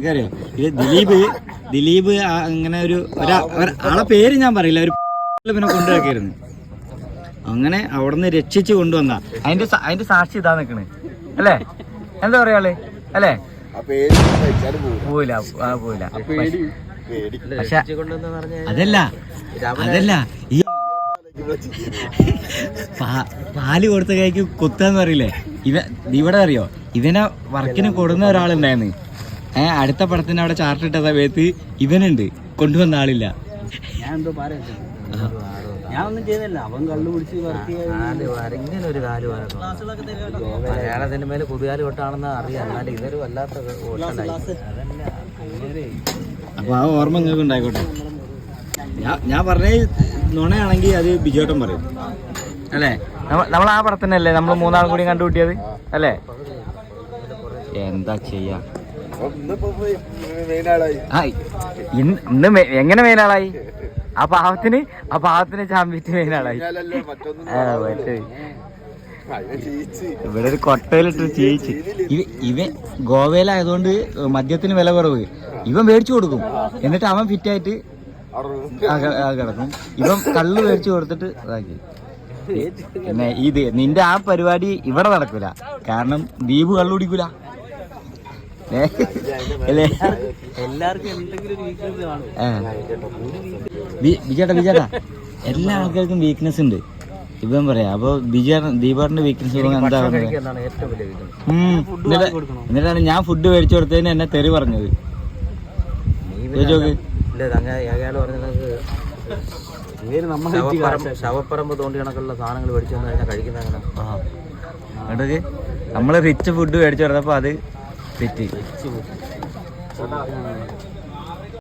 നിനക്കറിയോ ഇത് ദിലീപ് അങ്ങനെ ആളെ പേര് ഞാൻ പറയില്ല, ഒരു പിന്നെ കൊണ്ടുവരായിരുന്നു. അങ്ങനെ അവിടുന്ന് രക്ഷിച്ചു കൊണ്ടുവന്ന അതിന്റെ സാക്ഷി ഇതാ നിക്കണ് അല്ലേ? എന്താ പറയാള് അല്ലേ? പോയില്ല. പക്ഷെ അതല്ല ഈ പാല് കൊടുത്ത കൈക്ക് കുത്താന്ന് പറയില്ലേ, ഇവിടെ അറിയോ ഇവനെ വർക്കിന് കൊടുന്ന ഒരാളുണ്ടായിരുന്നു. അടുത്ത പടത്തിന് അവിടെ ചാർട്ട് ഇട്ട സമയത്ത് ഇവനുണ്ട്, കൊണ്ടുവന്ന ആളില്ല. ഞാനൊന്നും ചെയ്തില്ല, അവൻ കള്ളു പിടിച്ച് ഇങ്ങനെ ഒരു കാല് മലയാളത്തിന്റെ മേലെ പുതുകാല് കൊട്ടാണെന്ന് അറിയാം. എന്നാലും ഇതൊരു വല്ലാത്ത അപ്പൊ ആ ഓർമ്മ നിങ്ങൾക്ക് ഉണ്ടായിക്കോട്ടെ. ഞാൻ പറഞ്ഞ നുണയാണെങ്കിൽ അത് ബിജുവേട്ടൻ പറയും അല്ലേ? നമ്മൾ ആ പടത്തിനല്ലേ നമ്മൾ മൂന്നാളും കൂടി കണ്ടുകൂട്ടിയത് അല്ലേ? എന്താ ചെയ്യാ, ഇന്ന് എങ്ങനെ മെയിനാളായി? ആ പാവത്തിന് ചാമ്പിറ്റ് മെയിനാളായി. ഇവിടെ ഒരു കൊട്ടയിലിട്ട് ചേച്ചി ഇവൻ ഗോവയിലായതുകൊണ്ട് മദ്യത്തിന് വില കുറവ്, ഇവൻ മേടിച്ചു കൊടുക്കും. എന്നിട്ട് അവൻ ഫിറ്റായിട്ട് കിടക്കും. ഇവൻ കള്ള് മേടിച്ചു കൊടുത്തിട്ട് ഇതാക്കി. പിന്നെ നിന്റെ ആ പരിപാടി ഇവിടെ നടക്കൂല, കാരണം ദീപ് കള്ളു കുടിക്കൂല. ബിജേട്ടാ എല്ലാ ആൾക്കാർക്കും വീക്ക്നെസ് ഉണ്ട്. ഇവൻ പറയാ. അപ്പൊ ദീപാറിന്റെ വീക്ക്നെസ് എന്താ പറയുന്നത്? എന്നിട്ടാണ് ഞാൻ ഫുഡ് മേടിച്ചു കൊടുത്തതിന് എന്നെ തെറി പറഞ്ഞത്. ശവപ്പറമ്പ് തോണ്ടി കണക്കുള്ള സാധനങ്ങൾ മേടിച്ചു വന്നു കഴിഞ്ഞാൽ കഴിക്കുന്ന അങ്ങനെ നമ്മള് റിച്ച് ഫുഡ് മേടിച്ചു കൊടുത്തപ്പോ അത് തെറ്റി.